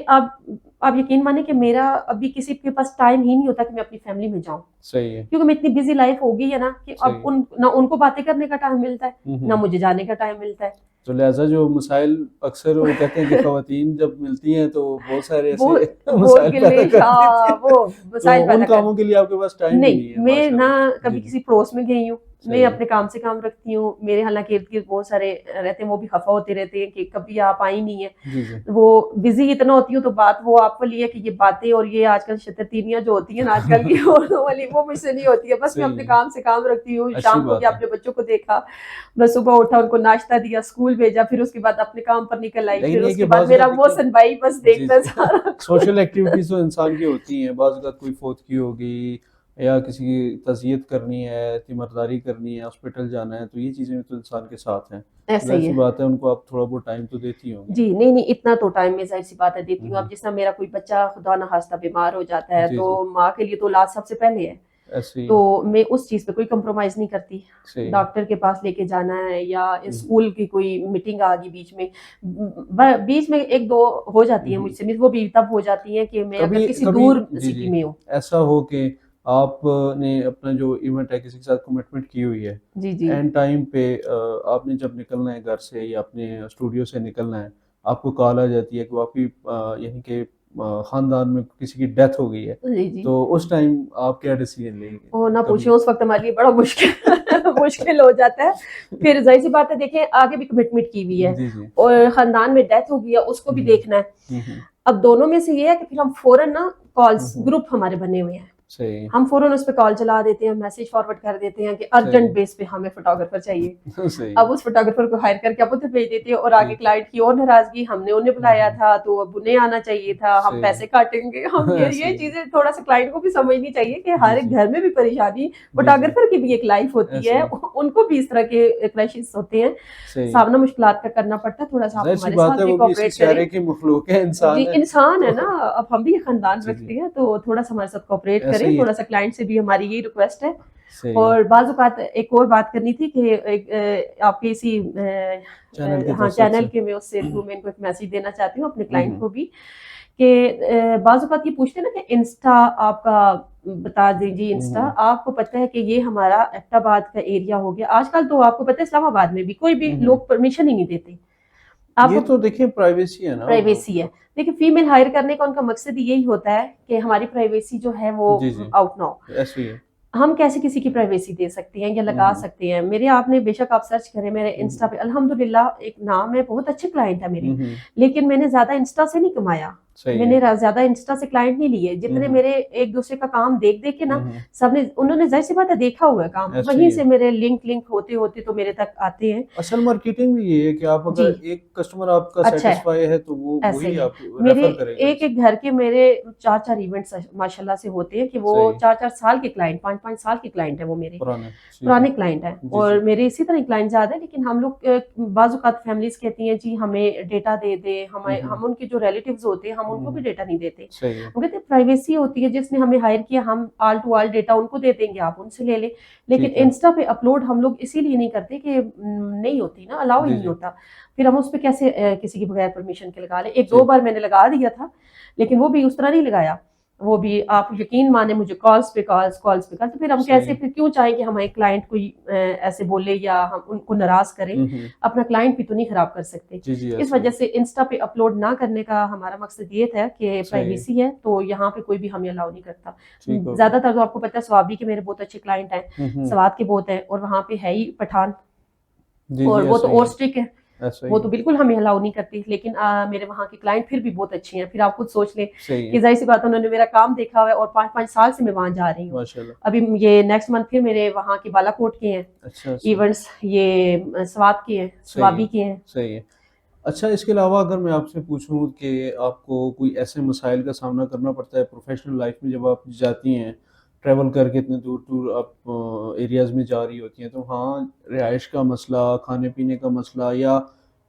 अब यकीन माने कि मेरा अभी किसी के पास टाइम ही नहीं होता कि मैं अपनी फैमिली में जाऊं, सही है। क्योंकि मैं इतनी बिजी लाइफ हो गई है ना कि सही अब ना उनको बातें करने का टाइम मिलता है, ना मुझे जाने का टाइम मिलता है। तो लिहाजा जो मसाइल अक्सर वो कहते हैं कि खवातीन जब मिलती हैं तो बहुत सारे वो ऐसे बहुत मसाइल गिले, पैदा कर देती हाँ हैं, वो तो मसाइल उन पैदा कर। कामों के लिए आपके पास टाइम भी नहीं, नहीं है मैं ना माशाल्लाह। जी कभी जी, किसी पड़ोस में गई हूँ, मैं सही है। अपने काम से काम रखती हूँ। मेरे हालांकि इर्द गिर्द बहुत सारे रहते हैं, वो भी खफा होते रहते हैं कि कभी आप आई नहीं है। जी जी, वो बिजी इतना होती हूँ, तो बात वो आप वाली है कि ये बातें और ये आजकल शतरतीनियां जो होती हैं ना आजकल की औरतों वाली, वो मुझसे नहीं होती है। बस मैं सही अपने है, काम से काम रखती हूँ, अच्छी शाम को बात गया है। अपने बच्चों को देखा, बस सुबह उठा उनको नाश्ता दिया, स्कूल भेजा, फिर उसके बाद अपने काम पर निकल आई, फिर लेकिन ये कि उसके बाद बाज़ मेरा औक़ात वो देखिए, सनबाई बस जी देखना जी, सारा कुछ। सोशल एक्टिविटीज़ तो इंसान की होती हैं, बाज़ औक़ात कोई फ़ौतगी होगी या किसी की तज़ियत करनी है, तीमरदारी करनी है, हॉस्पिटल जाना है, तो ये चीज़ें तो इंसान के साथ हैं। तो ऐसा ही ज़ाहिर-सी है। बात है उनको आप थोड़ा बहुत टाइम तो देती होंगी। जी, नहीं, नहीं, इतना तो टाइम मैं ज़ाहिर-सी बात है देती हुँ, हूँ। अब हुँ। जिस तरह मेरा कोई बच्चा खुदा न ख़ास्ता बीमार हो जाता है, जी, तो जी, माँ के लिए तो इलाज सबसे पहले है। ऐसे ही तो है। मैं उस चीज़ पे कोई कम्प्रोमाइज़ नहीं करती। सही है। डॉक्टर के पास लेके जाना है या हुँ, हुँ। स्कूल की कोई मीटिंग आ गई बीच में, बीच में 1-2 हो जाती हुँ, है हुँ। मुझसे मिस, वो भी तब हो जाती है कि मैं अगर कभी किसी कभी दूर जी, सिटी जी, में हूँ। ऐसा हो कि आपने अपना जो इवेंट है किसी के साथ कमिटमेंट की हुई है, जी, जी। एंड टाइम पे आपने जब निकलना है घर से या अपने स्टूडियो से निकलना है, आपको कॉल आ जाती है कि वाक़ई यानी कि ख़ानदान में किसी की डेथ हो गई है, जी, जी। तो उस टाइम आप क्या डिसीज़न लेंगे? ओह! ना कभी पूछिए, उस वक़्त हमारे लिए बड़ा मुश्किल मुश्किल हो जाता है। फिर ज़ाहिर-सी बात है, देखिए आगे भी कमिटमेंट की हुई है जी, जी। और ख़ानदान में डेथ हो गई है, उसको हुँ, भी हुँ। देखना है। हुँ, हुँ। अब दोनों में से ये है कि फिर हम फ़ौरन ना हुँ, कॉल्स, हुँ। ग्रुप हमारे बने हुए हैं। सही है, हम फ़ौरन उस पे कॉल चला देते हैं, मैसेज फॉरवर्ड कर देते हैं कि सही अर्जेंट है। बेस पे हमें फोटोग्राफर चाहिए। सही अब है। उस फोटोग्राफर को हायर करके अब उधर भेज देते हैं, और आगे जी। क्लाइंट की और नाराजगी, हमने उन्हें हुँ, बुलाया हुँ। था तो अब उन्हें आना चाहिए था, हम सही पैसे काटेंगे, हम है। ये सही है। चीजें थोड़ा सा क्लाइंट को भी समझनी चाहिए कि जी, हर एक जी। घर में भी परेशानी, जी, जी। फोटोग्राफर की भी एक लाइफ होती ऐसे है, ही। उनको भी इस तरह के क्रैशेस होते हैं, सही है। सामना मुश्किलात का करना पड़ता है। थोड़ा सा आप ज़ाहिर-सी हमारे बात साथ है भी वो भी इसी कोऑपरेट करें। सियारे की मखलूक है, जी, इंसान है। इंसान है तो ना, अब हम भी खानदान जी, जी। रखते हैं, तो थोड़ा सा हमारे साथ कोऑपरेट ऐसा करें, ही है। थोड़ा सा क्लाइंट से भी हमारी यही रिक्वेस्ट है। सही है। और बाज़-औक़ात एक और बात करनी थी कि एक आपके इसी चैनल के हाँ, तवसत चैनल से। के मैं उससे थ्रू मैं इनको एक मैसेज देना चाहती हूँ अपने हुँ, क्लाइंट हुँ। को भी कि बाज़-औक़ात ये पूछते हैं ना कि इंस्टा आपका बता दीजिए हुँ, इंस्टा, हुँ। आपको पता है कि ये हमारा एबटाबाद का एरिया हो गया। आजकल तो आपको पता है इस्लामाबाद में भी कोई भी हुँ, हुँ। लोग परमिशन ही नहीं देते। आपको ये तो देखिए प्राइवेसी है ना, प्राइवेसी है। देखिए फीमेल हायर करने का उनका मकसद यही होता है कि हमारी प्राइवेसी जो है वो जी जी, आउट ना हो। ऐसे ही है। हम कैसे किसी की प्राइवेसी दे सकते हैं या लगा हम्म सकते हैं। मेरे आपने बेशक आप सर्च करें मेरे इंस्टा हम्म पे, अल्हम्दुलिल्लाह एक नाम है, बहुत अच्छे क्लाइंट है मेरे, हम्म, लेकिन मैंने ज्यादा इंस्टा से नहीं कमाया। सही मैंने है। ज्यादा इंस्टा से क्लाइंट नहीं लिए, जितने हम्म मेरे एक दूसरे का काम देख देख के ना, हम्म, सबने उन्होंने जाहिर सी बात है देखा हुआ है काम, ऐसे वहीं ही से है। मेरे लिंक लिंक होते होते तो मेरे तक आते हैं। असल मार्केटिंग भी ये है कि आप जी, अगर एक कस्टमर आपका अच्छा है, सेटिस्फाई है तो वो ऐसे वही ही है। आप मेरे रेफर करेगा एक इसे। एक घर के मेरे 4 4 इवेंट्स माशाल्लाह से होते हैं कि वो सही, 4 4 साल के क्लाइंट, 5 5 साल के क्लाइंट है वो मेरे पुराने, ठीक है। पुराने क्लाइंट हैं। जी जी, और मेरे इसी तरह क्लाइंट ज्यादा है, लेकिन हम लोग बाज़ औक़ात फैमिलीज कहती हैं जी हमें डेटा दे दे, हमें हम्म, हम उनके जो रिलेटिव्स होते हैं हम उनको भी हम्म, डेटा नहीं देते। सही है, वो कहते हैं प्राइवेसी होती है, जिसने हमें हायर किया हम ऑल टू ऑल डेटा उनको दे देंगे, आप उनसे ले ले। लेकिन ठीक है। इंस्टा पे अपलोड हम लोग इसीलिए नहीं करते कि नहीं होती ना, अलाउ ही जी नहीं जी होता। फिर हम उस पर कैसे किसी की बगैर परमिशन के लगा ले। एक दो जी, बार मैंने लगा दिया था, लेकिन वो भी उस तरह नहीं लगाया। वो भी आप यकीन माने मुझे कॉल्स पे कॉल्स कॉल्स पे कॉल्स, तो फिर हम सही कैसे, है। फिर क्यों चाहें कि हमारे क्लाइंट कोई ऐसे बोले या हम उनको नाराज करें। हम्म, अपना क्लाइंट भी तो नहीं खराब कर सकते। जी जी, इस ऐसे ही वजह है। से इंस्टा पे अपलोड ना करने का हमारा मकसद ये था कि सही है, प्राइवेसी है, तो यहाँ पे कोई भी हमें अलाउ नहीं करता। ठीक हो गया। ज्यादातर तो आपको पता है स्वाबी के मेरे बहुत अच्छे क्लाइंट हैं, हम्म, सवात के बहुत हैं, और वहाँ पे है ही पठान, जी और जी, वो तो ऐसा ही और है, स्ट्रिक्ट है। ऐसा ही वो तो है। बिल्कुल हमें अलाउ नहीं करती, लेकिन मेरे वहाँ के क्लाइंट फिर भी बहुत अच्छे हैं। फिर आप खुद सोच लें सही कि है, जाहिर सी बात है उन्होंने मेरा काम देखा हुआ है, और 5 5 साल से मैं वहाँ जा रही हूँ। माशाल्लाह। अभी ये नेक्स्ट मंथ फिर मेरे वहाँ के बालाकोट के हैं अच्छा अच्छा, इवेंट्स, ये स्वात के हैं, सही है, स्वाबी के हैं। सही है। अच्छा, इसके अलावा अगर मैं आपसे पूछूं कि आपको कोई ऐसे मसाइल का सामना करना पड़ता है प्रोफेशनल लाइफ में जब आप जाती हैं, ट्रैवल करके इतने दूर दूर आप एरियाज़ में जा रही होती हैं, तो हाँ, रिहाइश का मसला, खाने पीने का मसला, या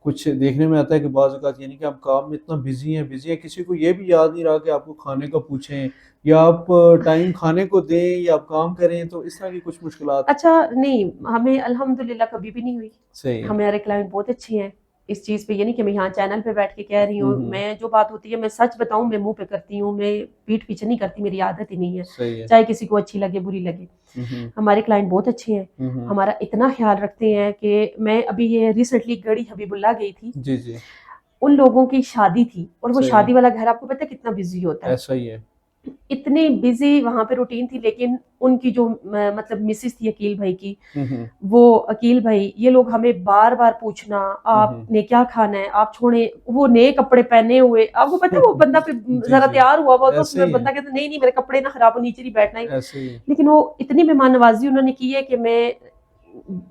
कुछ देखने में आता है कि बाज़ औक़ात यानी कि आप काम में इतना बिज़ी हैं, किसी को ये भी याद नहीं रहा कि आपको खाने का पूछें, या आप टाइम खाने को दें या आप काम करें, तो इस तरह की कुछ मुश्किलात? अच्छा, नहीं, हमें अल्हम्दुलिल्लाह कभी भी नहीं हुई। सही है। हमारे क्लाइंट बहुत अच्छे हैं इस चीज़ पे, ये नहीं कि मैं यहाँ चैनल पे बैठ के कह रही हूँ। हम्म, मैं जो बात होती है मैं सच बताऊँ, मैं मुँह पे करती हूँ, मैं पीठ पीछे नहीं करती, मेरी आदत ही नहीं है। सही है। चाहे किसी को अच्छी लगे, बुरी लगे। हम्म हमारे क्लाइंट बहुत अच्छे हैं, हम्म, हमारा इतना ख़्याल रखते हैं कि मैं अभी ये रिसेंटली गढ़ी हबीबुल्लाह गई थी। जी जी, उन लोगों की शादी थी, और वो सही है, शादी वाला घर आपको पता है कितना बिज़ी होता है। ऐसा ही है। इतनी बिज़ी वहाँ पे रूटीन थी, लेकिन उनकी जो मतलब मिसेज़ थी अकील भाई की, हम्म वो अकील भाई, ये लोग हमें बार-बार पूछना, हम्म, आपने क्या खाना है? आप छोड़ें, वो नए कपड़े पहने हुए, आपको पता है वो बंदा पे जी ज़रा जी, तैयार हुआ हुआ, तो ऐसे उसमें ही है, बंदा कहता नहीं, नहीं मेरे कपड़े ना खराब हो, नीचे नहीं बैठना है। ऐसे ही है। लेकिन वो इतनी मेहमान नवाज़ी उन्होंने की है कि मैं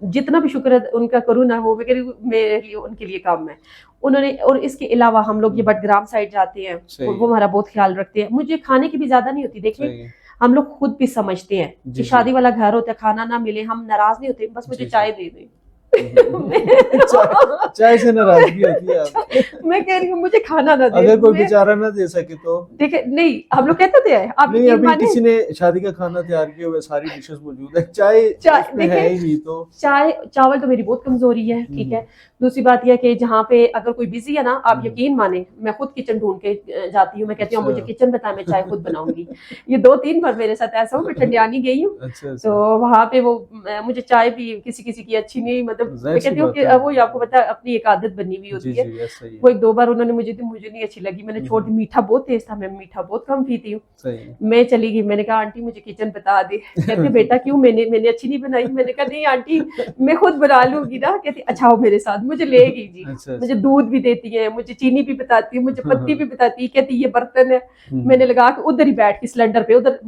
जितना भी शुक्र उनका करूँ ना, वो मैं कह रही हूँ मेरे लिए उनके लिए कम है। उन्होंने, और इसके अलावा हम लोग ये हम्म, बटग्राम साइड जाते हैं, सही वो है, हमारा बहुत ख्याल रखते हैं। मुझे खाने की भी ज़्यादा नहीं होती, देखें सही है। हम लोग खुद भी समझते हैं कि जी जी, शादी वाला घर होता है, खाना ना मिले हम नाराज़ नहीं होते, बस मुझे जी जी। चाय दे दें। चाय, चाय से नाराजगी होती है आपकी? मैं कह रही हूँ मुझे खाना ना दे। अगर कोई मैं बेचारा ना दे सके तो? देखिए नहीं, हम लोग कहते थे, आप नहीं, यकीन अभी माने, किसी ने शादी का खाना तैयार किया हुआ है, सारी डिशेस मौजूद है, चाय चाय उसमें है देखें, ही नहीं तो? चाय चावल तो मेरी बहुत कमजोरी है, ठीक है। हम्म दूसरी बात यह कि जहाँ पे अगर कोई बिजी है ना, आप हम्म, यकीन माने मैं खुद किचन ढूंढ के जाती हूँ। मैं कहती हूँ अच्छा, मुझे किचन बता, मैं चाय खुद बनाऊंगी। ये 2 3 बार मेरे साथ ऐसा हुआ, मैं ठंडियानी गई हूँ, अच्छा तो अच्छा, वहां पे वो मुझे चाय भी किसी किसी की अच्छी नहीं, मतलब जाहिर मैं सी कहती हूँ बात कि है। वो आपको पता है अपनी एक आदत बनी हुई जी होती है। जी, ऐसा ही है। वो 1 2 बार उन्होंने मुझे दी, मुझे नहीं अच्छी लगी, मैंने छोड़ दी। हम्म, मीठा बहुत तेज था, मैं मीठा बहुत कम पीती हूँ। सही है। मैं चली गई, मैंने कहा आंटी मुझे किचन बता दे। कहते बेटा क्यों, मैंने मैंने अच्छी नहीं बनाई? मैंने कहा नहीं आंटी, मैं खुद बना लूंगी ना। कहती अच्छा हो मेरे साथ, मुझे ले गई जी। अच्छा मुझे अच्छा, दूध भी देती है, मुझे चीनी भी बताती है, मुझे हाँ पत्ती भी हाँ, बताती है। कहती ये बर्तन है। मैंने हम्म, लगा के उधर ही बैठ के सिलेंडर पे, उधर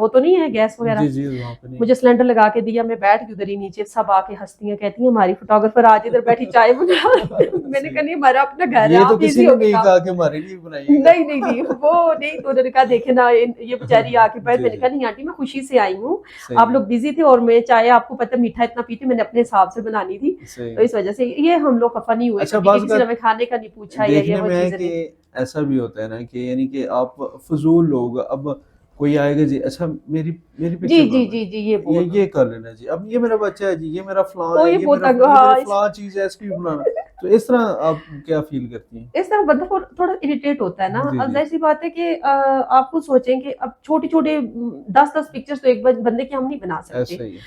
वो तो नहीं है गैस जी वगैरह, जी, वहाँ पे नहीं है। मुझे सिलेंडर लगा के दिया, मैं बैठ गई उधर ही नीचे। सब आके हंसती हैं, कहती हैं हमारी फोटोग्राफर आज इधर बैठी चाय बना। मैंने कहा सही। नहीं, हमारा अपना घर है, ये तो आप किसी इजी ने होके नहीं काम। कहा कि हमारे लिए बनाइएगा। नहीं नहीं नहीं, वो नहीं, तो उन्होंने कहा देखे ना ये बेचारी आके बैठ। जी मैंने कहा जी, नहीं आंटी मैं खुशी से आई हूँ, सही आप है, लोग बिजी थे, और मैं चाय आपको पता मीठा इतना पीती हूँ, मैंने अपने हिसाब से बनानी थी, सही तो है। इस वजह से ये हम लोग खफा नहीं हुए अच्छा, कभी कि बात किसी का ने हमें खाने का नहीं पूछा या ये देखने वो में है चीजें कि नहीं। ऐसा भी होता है ना कि यानी कि आप फजूल लोग, अब कोई आएगा जी, अच्छा मेरी मेरी जी पिक्चर जी बना जी है, जी, ये बहुत ये कर लेना जी, अब ये मेरा बच्चा है जी, ये मेरा फलां तो है, ये बहुत तंग, ये मेरे हाँ फलां चीज है, इसकी भी बनाना। तो इस तरह आप क्या फील करती हैं? इस तरह बंदा को थोड़ा इरिटेट होता है ना। जी अब जी, जाहिर सी बात है कि आप खुद सोचें कि अब छोटे छोटे 10 10 पिक्चर्स तो एक बंदे की हम नहीं बना सकते। ऐसा ही है।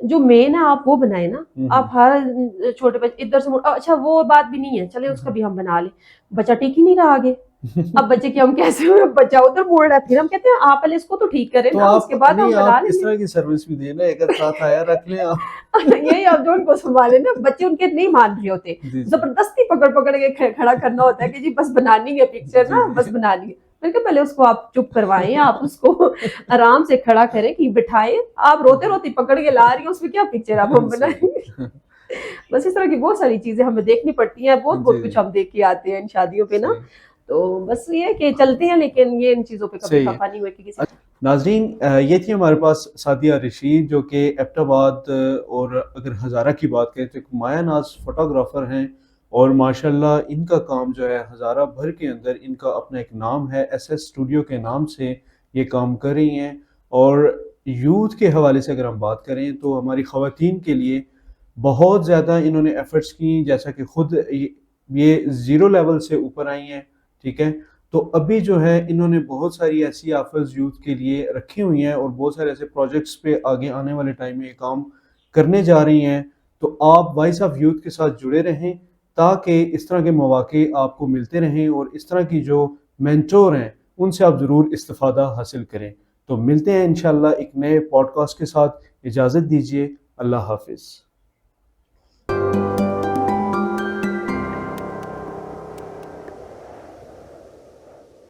जो मेन है आप वो बनाए ना। आप हर छोटे बच्चे इधर से अच्छा वो बात भी नहीं है, चले उसका भी हम बना ले, बच्चा टिक ही नहीं रहा आगे। अब बच्चे की हम कैसे, बच्चा उधर मोड़ रहा है, फिर हम कहते हैं आप पहले इसको तो ठीक करें तो ना, आप उसके बाद नहीं, हम बना आप इस लेंगे। तरह की सर्विस भी देना, एक साथ आया रख लें आप। यही आप जो उनको संभाले ना, बच्चे उनके नहीं मान रहे होते, जी जी जबरदस्ती पकड़ पकड़ के खड़ा करना होता है कि जी बस बनानी है पिक्चर जी ना, बस जी। बनानी है। मैंने कहा पहले उसको आप चुप करवाएं, आप उसको आराम से खड़ा करें कि बिठाएं, आप रोते रोते पकड़ के ला रही हैं, उसमें क्या पिक्चर आप हम सही। बनाएंगे। बस इस तरह की बहुत सारी चीजें हमें देखनी पड़ती हैं, बहुत जी बहुत जी कुछ हम देख के आते हैं इन शादियों पे ना। सही तो बस ये है कि चलते हैं, लेकिन ये इन चीजों पे कभी सही है। खफा नहीं हुए कि किसी। नाजरीन, ये थी हमारे पास सादिया रशीद, जो कि एबटाबाद और अगर हज़ारा की बात करें तो एक माया नाज फोटोग्राफ़र हैं, और माशाल्लाह इनका काम जो है हज़ारा भर के अंदर इनका अपना एक नाम है, एसएस स्टूडियो के नाम से ये काम कर रही हैं। और यूथ के हवाले से अगर हम बात करें तो हमारी ख़वातीन के लिए बहुत ज़्यादा इन्होंने एफ़र्ट्स की, जैसा कि खुद ये ज़ीरो लेवल से ऊपर आई हैं, ठीक है। तो अभी जो है इन्होंने बहुत सारी ऐसी ऑफर्स यूथ के लिए रखी हुई हैं, और बहुत सारे ऐसे प्रोजेक्ट्स पे आगे आने वाले टाइम में ये काम करने जा रही हैं। तो आप वॉइस ऑफ यूथ के साथ जुड़े रहें, ताकि इस तरह के मौके आपको मिलते रहें, और इस तरह की जो मेंटोर हैं उनसे आप ज़रूर इस्तिफ़ादा हासिल करें। तो मिलते हैं इंशाल्लाह एक नए पॉडकास्ट के साथ। इजाज़त दीजिए, अल्लाह हाफिज़।